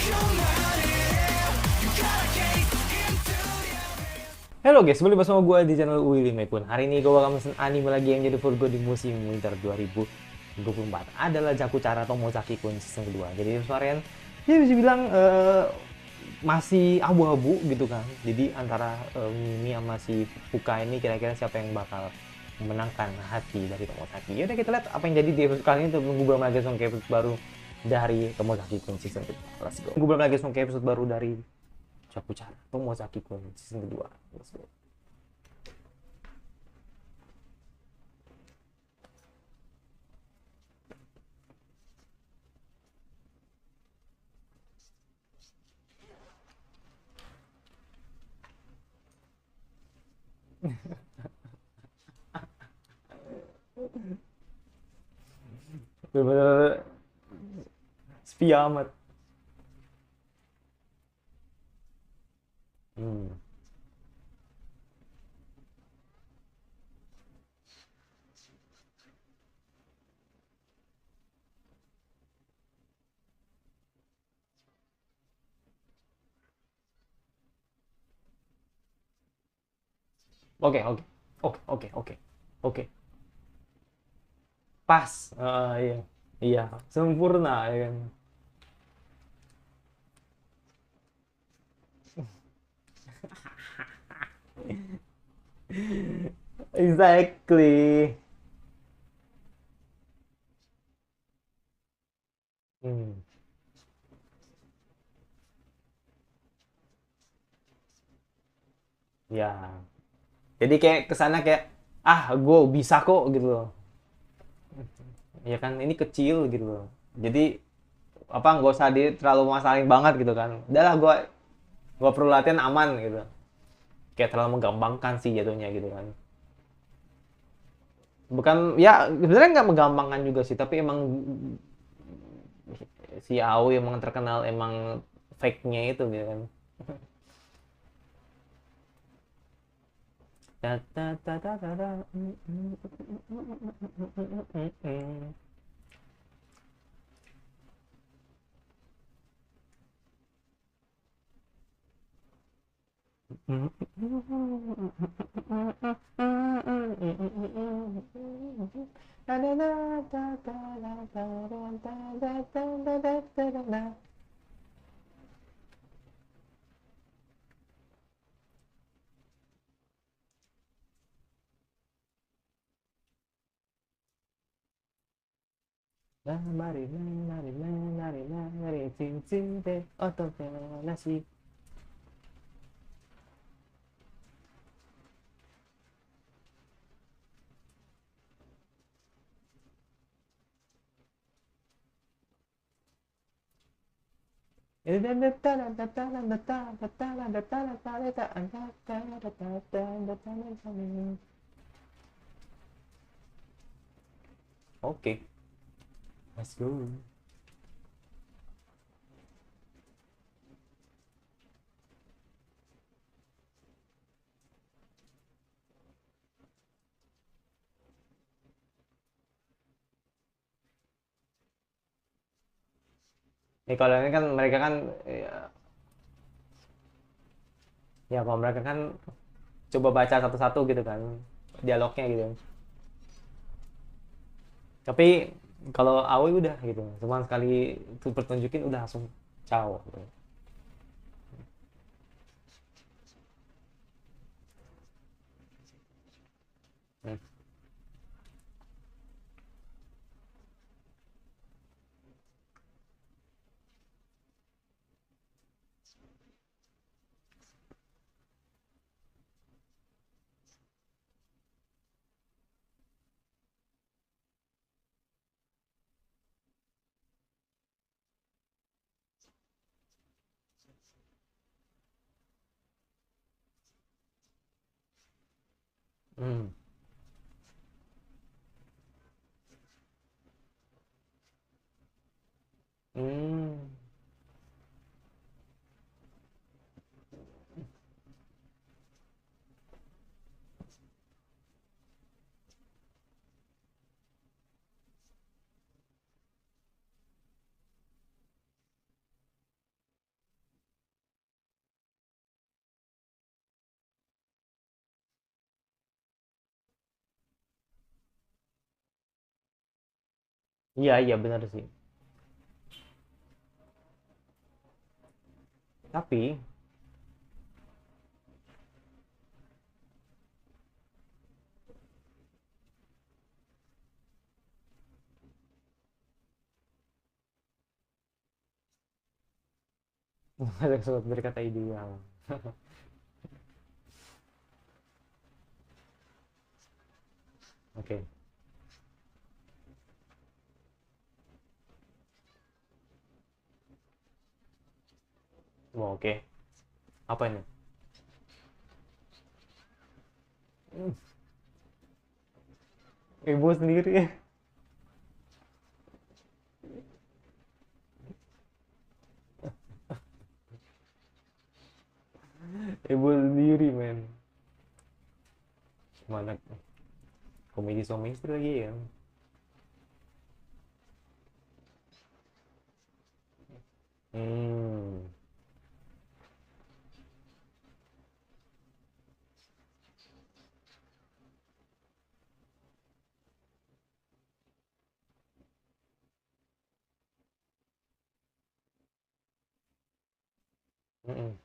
Halo guys, kembali bersama gue di channel Willy Mekun. Hari ini gue bakal mesen anime lagi yang jadi favorit gue di musim winter 2024. Adalah Jakuchara Tomozaki-kun season kedua. Jadi varian, ya bisa bilang masih abu-abu gitu kan. Jadi antara Mimi sama si Fuka ini kira-kira siapa yang bakal memenangkan hati dari Tomozaki. Yaudah kita lihat apa yang jadi di episode kali ini untuk menunggu belum lagi langsung ke episode baru dari Tomozaki-kun season kedua. Let's go. Gue belum lagi langsung ke episode baru dari Jakuchara Tomozaki-kun season kedua. Let's go. Bener-bener sepi amat. Hmm. Oke, oke. Oke, oke, oke. Oke. Pas. Iya. Iya, sempurna ya kan. Exactly. Hmm. Ya. Jadi kayak kesana kayak gue bisa kok gitu loh. Ya kan ini kecil gitu loh. Jadi apa nggak usah terlalu masalahin banget gitu kan. Udahlah gue perlu latihan aman gitu. Kayak terlalu menggampangkan sih jatuhnya gitu kan. Bukan ya sebenarnya nggak menggampangkan juga sih, tapi emang si Aoi emang terkenal emang fake-nya itu gitu kan. Ta ta ta ta ta ta. Mari, mari, mari, mari, cincin teh, otot nasi. Oke, let's go. Nih kalau ini kan mereka kan ya kalau mereka kan coba baca satu-satu gitu kan dialognya gitu. Tapi kalau Aoi udah gitu, cuma sekali tuh pertunjukin udah langsung ciao gitu. Hmm. Hmm. Hmm. Iya, iya benar sih. Tapi ada sesuatu berkata ideal. Oke. Wah, oke. Apa ini? Hmm, Ibu sendiri. Ibu sendiri, men. Mana komedi suami istri lagi ya. Hmm. Mm-mm.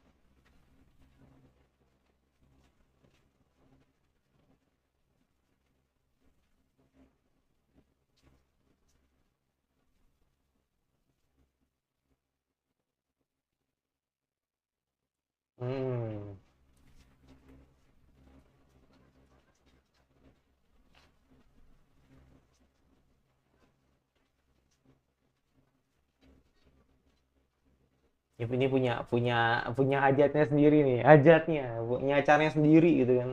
Hmm. Ya, ini punya punya punya hajatnya sendiri nih, hajatnya punya caranya sendiri gitu kan.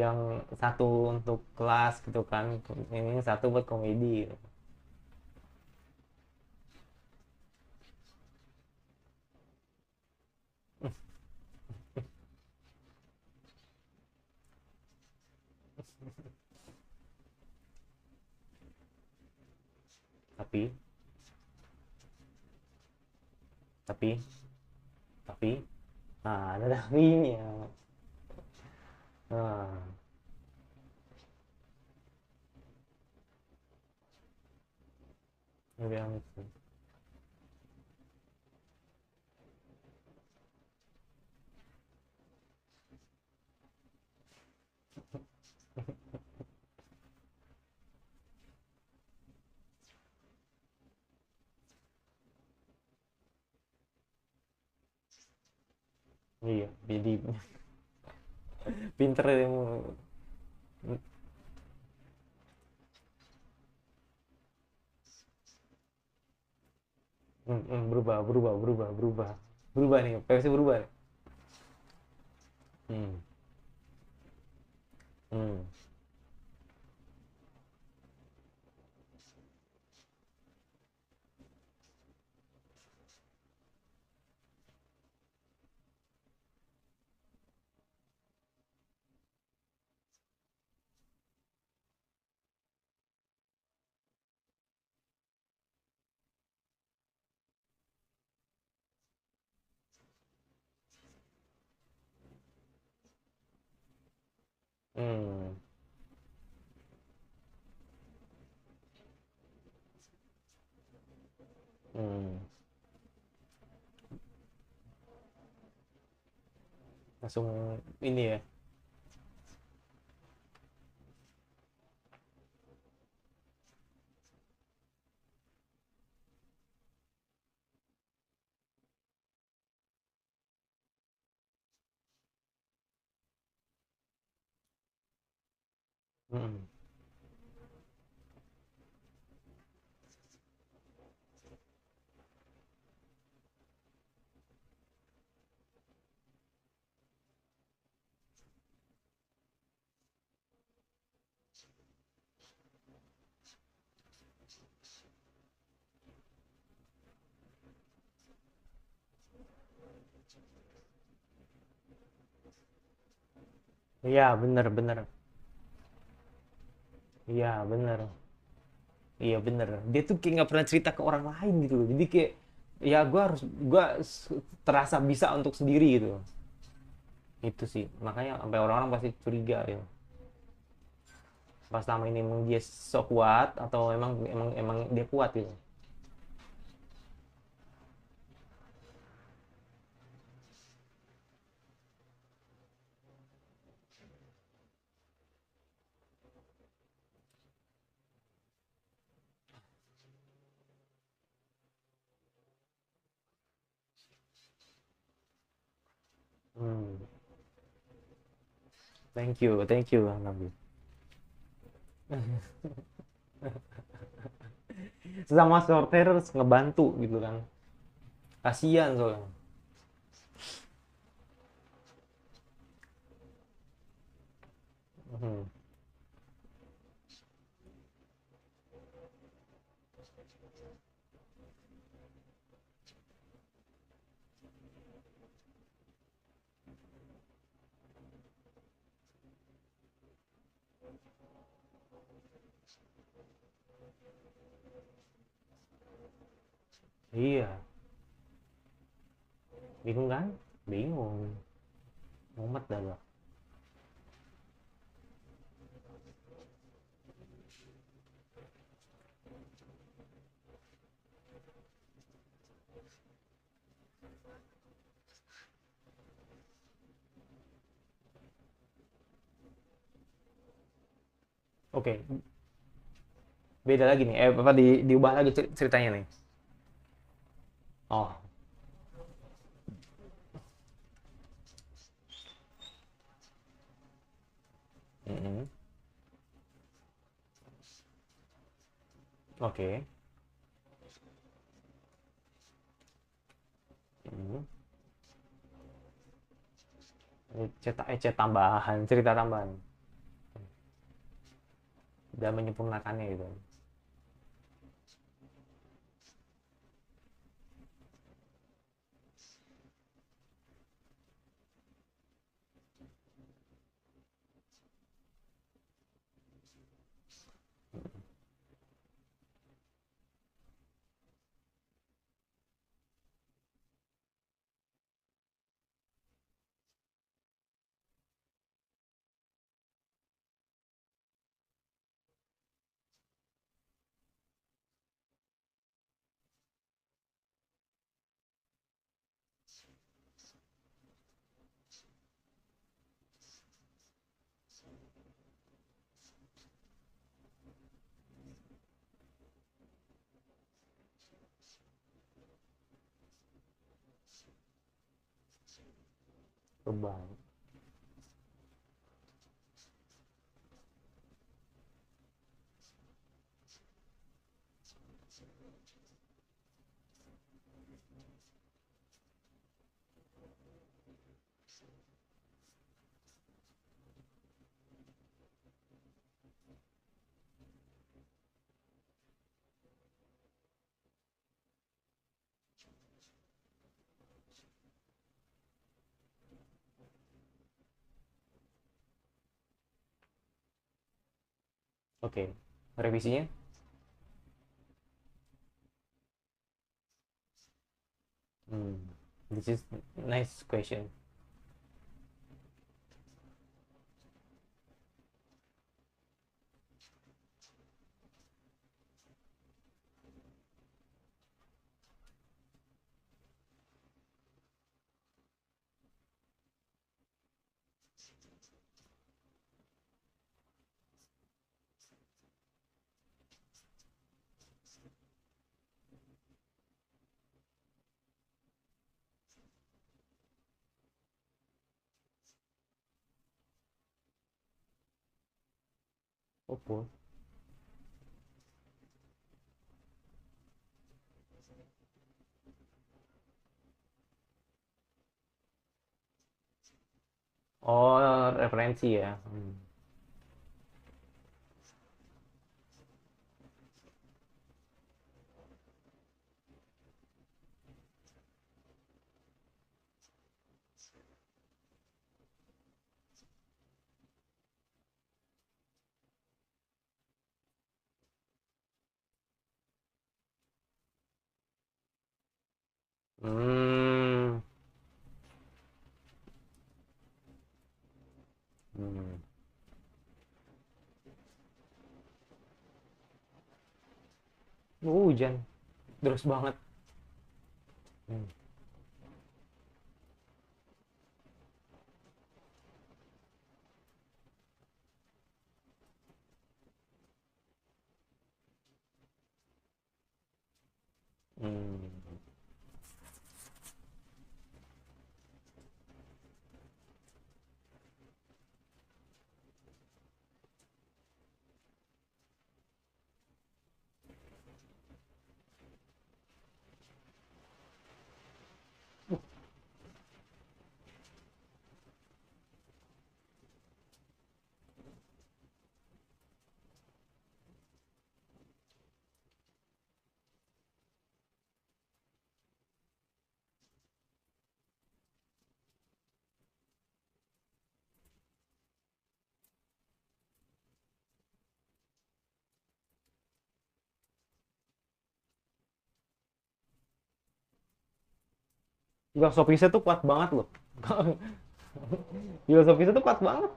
Yang satu untuk kelas gitu kan, ini satu buat komedi gitu. tapi tapi tapi nah ada tapinya. Nah, ini bilang gitu. Iya, jadi pinter yang berubah berubah berubah berubah berubah nih, versi berubah nih. hmm. Hmm. Hmm. Hmm. Langsung ini ya. Hmm. Iya bener bener. Iya bener. Iya bener, dia tuh kayak nggak pernah cerita ke orang lain gitu loh, jadi kayak ya terasa bisa untuk sendiri gitu. Itu sih makanya sampai orang-orang pasti curiga ya. Pas selama ini emang dia so kuat atau emang emang emang dia kuat gitu. Hmm. Thank you Bang Nabil. Sesama sorter harus ngebantu gitu kan. Kasihan soalnya. Hmm. Iya, bingung kan? Bingung. Mumet dah gua. Oke, beda lagi nih. Apa diubah lagi ceritanya nih. Oh, mm-mm. Oke. Mm. Cetak tambahan, cerita tambahan. Dan menyempurnakannya gitu. Beban. Oke. Revisinya? Hmm. This is nice question. Opo. Oh, referensi ya. Hmm. Hmm. Hmm. Hujan terus banget. Hmm. Hmm. Filosofisnya tuh kuat banget loh. Filosofisnya tuh kuat banget.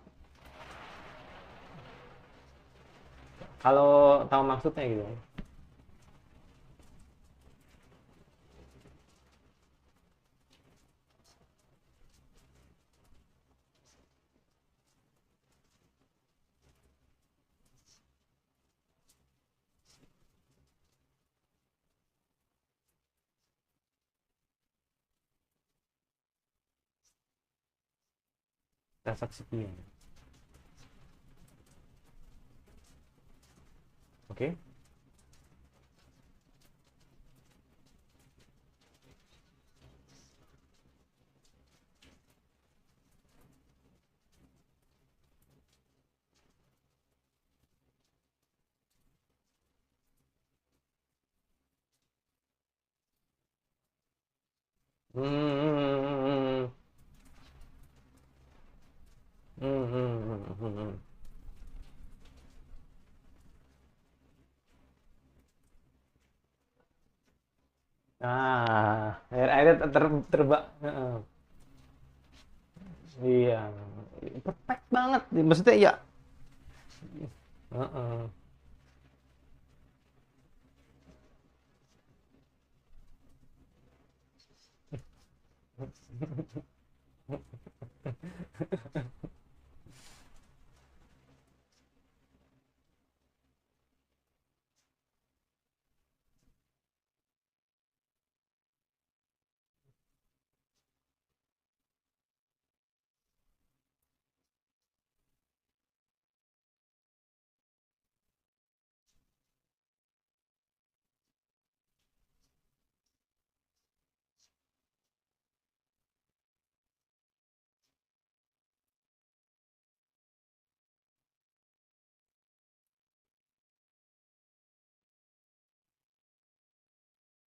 Kalau tahu maksudnya gitu. Transaksi pion. Oke. Hmm. Hmm. Hmm. Hmm. Hmm. Ah, akhirnya terbang. Iya, perfect banget. Maksudnya ya. Heeh.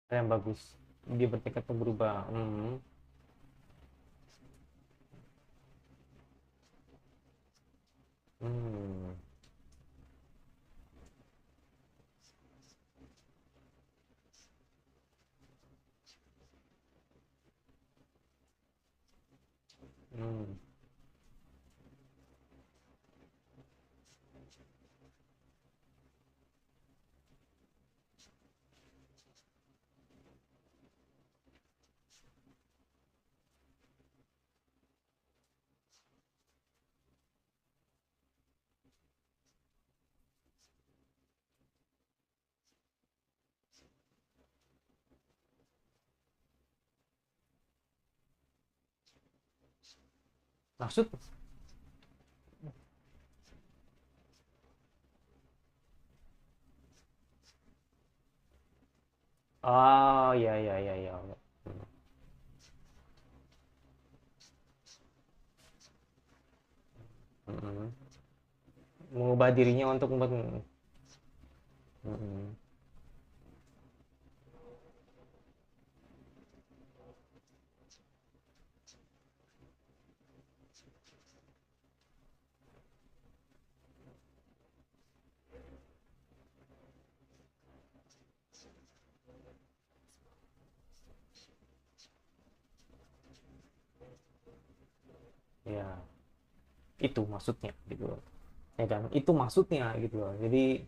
Yang bagus. Dia bertekad untuk berubah. Hmm. Hmm. Hmm. Maksud? Oh, ya, ya, ya, ya. Hmm. Mengubah dirinya untuk hmm. Ya, itu maksudnya gitu loh. Ya kan? Itu maksudnya gitu loh. Jadi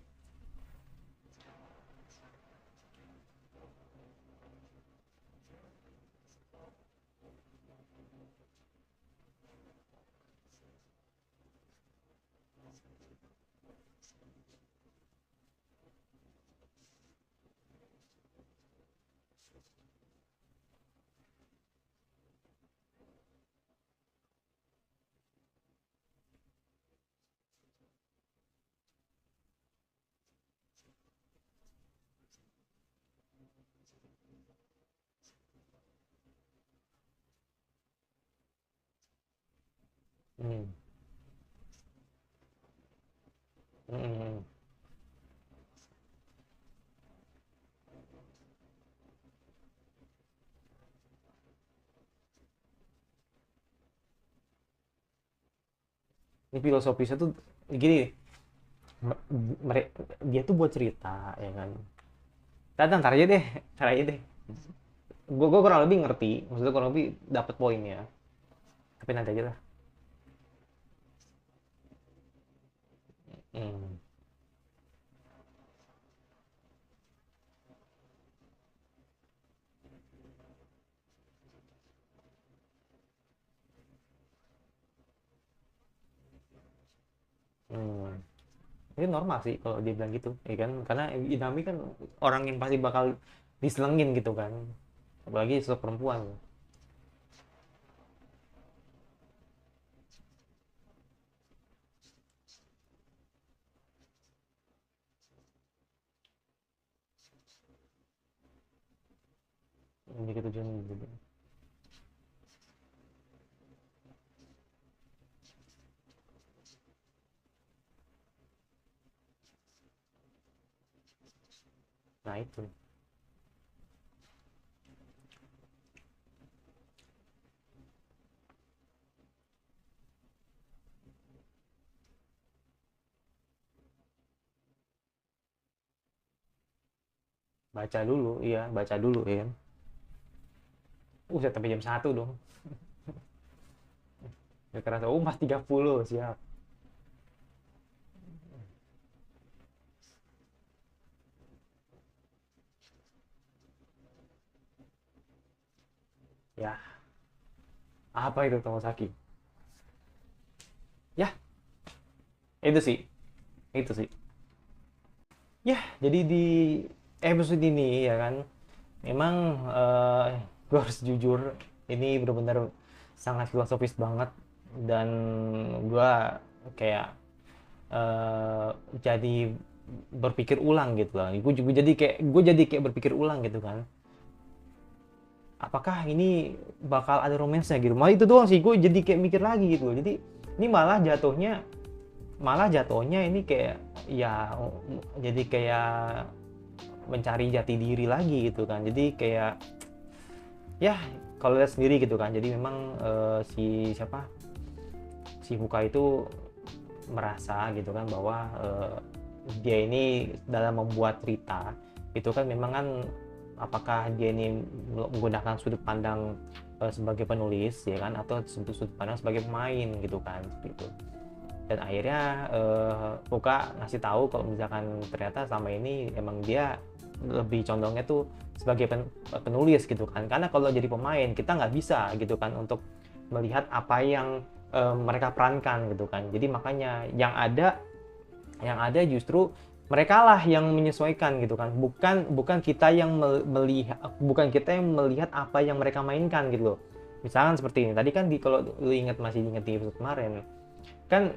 Hmm. Hmm. Ini filosofisnya tuh gini, mereka dia tuh buat cerita ya kan. Ntar aja deh, ntar aja deh. Gue kurang lebih ngerti, maksudnya kurang lebih dapat poinnya. Tapi nanti aja lah. Hmm. Hmm. Itu normal sih kalau dia bilang gitu, ya kan? Karena Inami kan orang yang pasti bakal diselengin gitu kan. Apalagi sosok perempuan. Ini gitu tujuan gitu. Nah itu. Baca dulu, iya, baca dulu ya kan. Saya sampai jam 1 dong. Ya kerasa, mas 30 siap. Ya, apa itu Tomosaki? Ya, itu sih. Itu sih. Ya, jadi di episode ini ya kan, memang gue harus jujur, ini benar-benar sangat filosofis banget dan gue kayak eh, jadi berpikir ulang gitu lah. Gue jadi kayak berpikir ulang gitu kan. Apakah ini bakal ada romansnya gitu? Malah itu doang sih, gue jadi kayak mikir lagi gitu. Jadi ini malah jatuhnya ini kayak ya jadi kayak mencari jati diri lagi gitu kan. Jadi kayak ya kalau lihat sendiri gitu kan. Jadi memang si siapa si Fuka itu merasa gitu kan bahwa dia ini dalam membuat cerita itu kan memang kan apakah dia ini menggunakan sudut pandang sebagai penulis ya kan atau sudut pandang sebagai pemain gitu kan seperti itu. Dan akhirnya Fuka ngasih tahu kalau misalkan ternyata selama ini emang dia lebih condongnya tuh sebagai penulis gitu kan, karena kalau jadi pemain kita nggak bisa gitu kan untuk melihat apa yang mereka perankan gitu kan. Jadi makanya yang ada justru mereka lah yang menyesuaikan gitu kan, bukan bukan kita yang melihat bukan kita yang melihat apa yang mereka mainkan gitu loh. Misalkan seperti ini tadi kan kalau lu masih inget di episode kemarin kan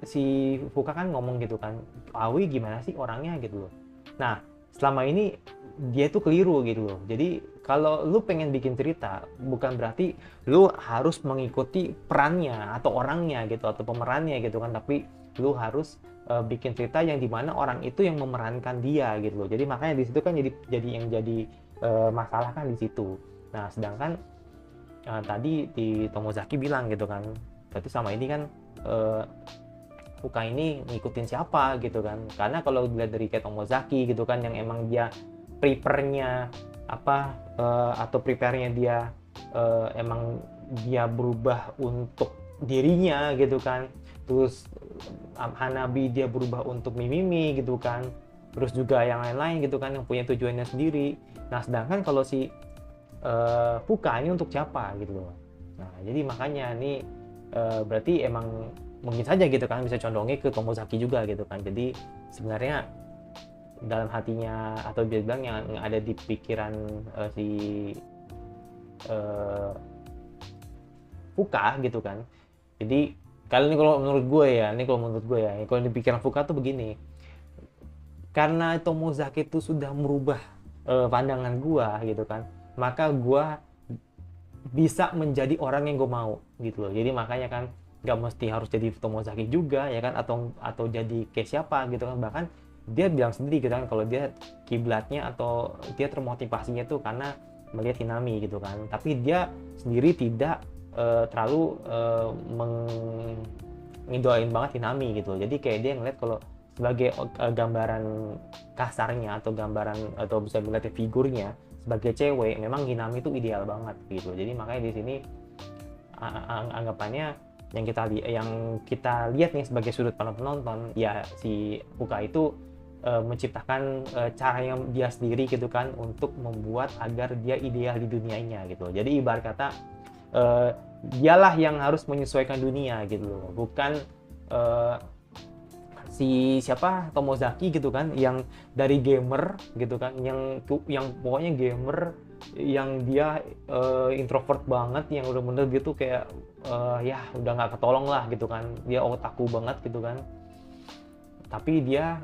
si Fuka kan ngomong gitu kan, Aoi gimana sih orangnya gitu loh. Nah selama ini dia tuh keliru gitu loh. Jadi kalau lu pengen bikin cerita bukan berarti lu harus mengikuti perannya atau orangnya gitu atau pemerannya gitu kan, tapi lu harus bikin cerita yang dimana orang itu yang memerankan dia gitu loh. Jadi makanya di situ kan jadi masalah kan di situ. Nah sedangkan tadi di Tomozaki bilang gitu kan, berarti sama ini kan uh, Fuka ini ngikutin siapa gitu kan. Karena kalau dilihat dari kayak Tomozaki gitu kan yang emang dia prepare-nya apa atau prepare-nya dia emang dia berubah untuk dirinya gitu kan. Terus Hanabi dia berubah untuk Mimimi gitu kan. Terus juga yang lain-lain gitu kan yang punya tujuannya sendiri. Nah sedangkan kalau si Fuka ini untuk siapa gitu loh. Nah jadi makanya ini berarti emang mungkin saja gitu kan bisa condongnya ke Tomozaki juga gitu kan. Jadi sebenarnya dalam hatinya atau dia bilang yang ada di pikiran si uh, Fuka gitu kan. Jadi kalau ini kalau menurut gue ya, kalau di pikiran Fuka tuh begini, karena Tomozaki itu sudah merubah pandangan gue gitu kan, maka gue bisa menjadi orang yang gue mau gitu loh. Jadi makanya kan nggak mesti harus jadi Tomozaki juga ya kan, atau jadi kayak siapa gitu kan. Bahkan dia bilang sendiri gitu kan kalau dia kiblatnya atau dia termotivasinya tuh karena melihat Hinami gitu kan, tapi dia sendiri tidak terlalu ngidoain banget Hinami gitu. Jadi kayak dia ngeliat kalau sebagai gambaran kasarnya atau gambaran atau bisa melihat figurnya sebagai cewek, memang Hinami itu ideal banget gitu. Jadi makanya di sini anggapannya yang kita lihat nih sebagai sudut pandang penonton, ya si Fuka itu menciptakan cara yang dia sendiri gitu kan untuk membuat agar dia ideal di dunianya gitu. Jadi ibarat kata dialah yang harus menyesuaikan dunia gitu loh, bukan si siapa Tomozaki gitu kan, yang dari gamer gitu kan, yang pokoknya gamer yang dia introvert banget, yang udah bener gitu kayak ya udah nggak ketolong lah gitu kan, dia otaku banget gitu kan, tapi dia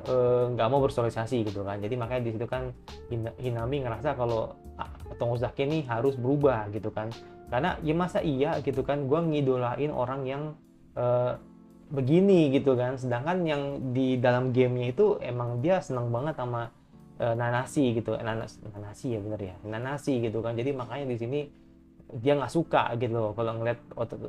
nggak mau bersosialisasi gitu kan. Jadi makanya di situ kan Hinami ngerasa kalau Tomozaki nih harus berubah gitu kan, karena ya masa iya gitu kan gue ngidolain orang yang begini gitu kan, sedangkan yang di dalam gamenya itu emang dia seneng banget sama Nanasi gitu, Nanasi ya bener ya, Nanasi gitu kan. Jadi makanya di sini dia nggak suka gitu loh kalau ngeliat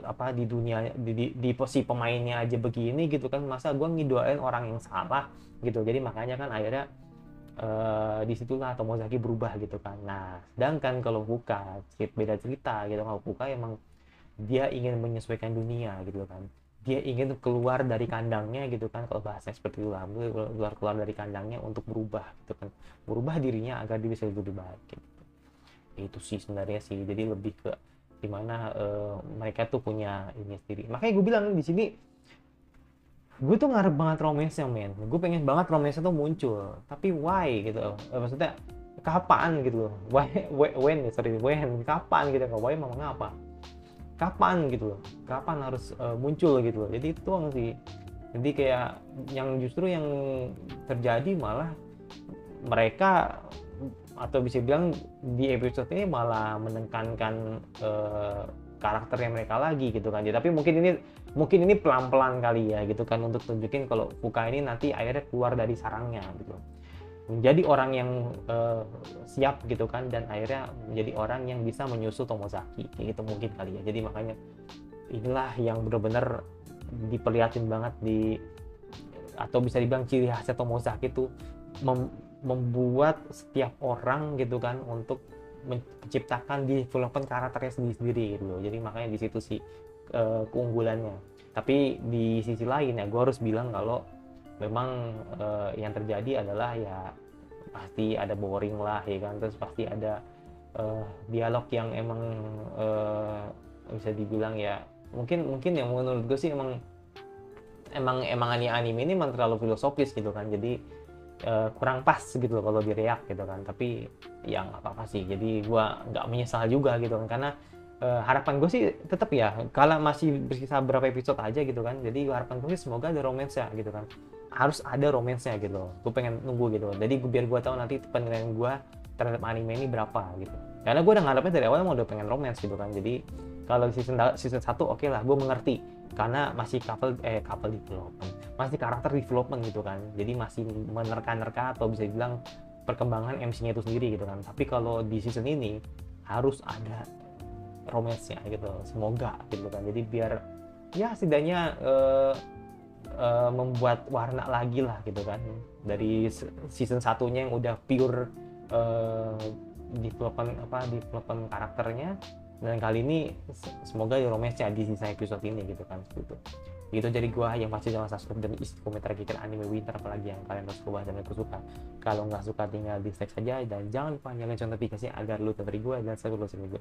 apa di dunia di posisi pemainnya aja begini gitu kan, masa gue ngidoain orang yang salah gitu. Jadi makanya kan akhirnya disitulah Tomozaki berubah gitu kan. Nah sedangkan kalau Fuka beda cerita gitu. Kalau Fuka emang dia ingin menyesuaikan dunia gitu kan, dia ingin keluar dari kandangnya gitu kan, kalau bahasa seperti itu lah, keluar dari kandangnya untuk berubah gitu kan, berubah dirinya agar dia bisa lebih baik gitu. Itu sih sebenarnya sih, jadi lebih ke dimana mereka tuh punya ini sendiri. Makanya gue bilang di sini gue tuh ngarep banget romance-nya men, gue pengen banget romance-nya tuh muncul, tapi why gitu, maksudnya kapan gitu loh, why, when kapan gitu, why mau ngapa, kapan gitu loh, kapan harus muncul gitu loh. Jadi itu doang sih. Jadi kayak yang justru yang terjadi malah mereka, atau bisa bilang di episode ini malah menekankan karakternya mereka lagi gitu kan. Tapi mungkin ini pelan-pelan kali ya gitu kan, untuk tunjukin kalau Fuka ini nanti akhirnya keluar dari sarangnya gitu, menjadi orang yang siap gitu kan, dan akhirnya menjadi orang yang bisa menyusul Tomozaki kayak gitu mungkin kali ya. Jadi makanya inilah yang benar-benar diperlihatin banget atau bisa dibilang ciri khasnya Tomozaki itu membuat setiap orang gitu kan untuk menciptakan development karakternya sendiri gitu loh. Jadi makanya di situ sih keunggulannya. Tapi di sisi lain ya gue harus bilang kalau memang yang terjadi adalah ya pasti ada boring lah ya kan, terus pasti ada dialog yang emang bisa dibilang ya mungkin yang menurut gue sih emang anime ini emang terlalu filosofis gitu kan, jadi kurang pas gitu loh kalau di react gitu kan. Tapi ya nggak apa-apa sih, jadi gue nggak menyesal juga gitu kan, karena harapan gue sih tetap ya kalau masih bersisa berapa episode aja gitu kan, jadi harapan gue sih semoga ada romance-nya gitu kan, harus ada romance-nya gitu loh. Gue pengen nunggu gitu, jadi biar gue tahu nanti penilaian gue terhadap anime ini berapa gitu, karena gue udah ngarepnya dari awal mau udah pengen romance gitu kan. Jadi kalau season 1 oke lah, gue mengerti karena masih couple development, masih karakter development gitu kan, jadi masih menerka-nerka atau bisa dibilang perkembangan MC-nya itu sendiri gitu kan. Tapi kalau di season ini harus ada romance-nya gitu, semoga gitu kan. Jadi biar ya setidaknya membuat warna lagi lah gitu kan, dari season satunya yang udah pure development karakternya, dan kali ini semoga romance-nya di sisa episode ini gitu kan. Gitu jadi gua yang pasti jangan subscribe dan isi komentar kira anime winter apalagi yang kalian harus coba dan aku suka. Kalau nggak suka tinggal dislike saja, dan jangan lupa nyalain notifikasi agar lu tetap dari gua dan selalu sering gue.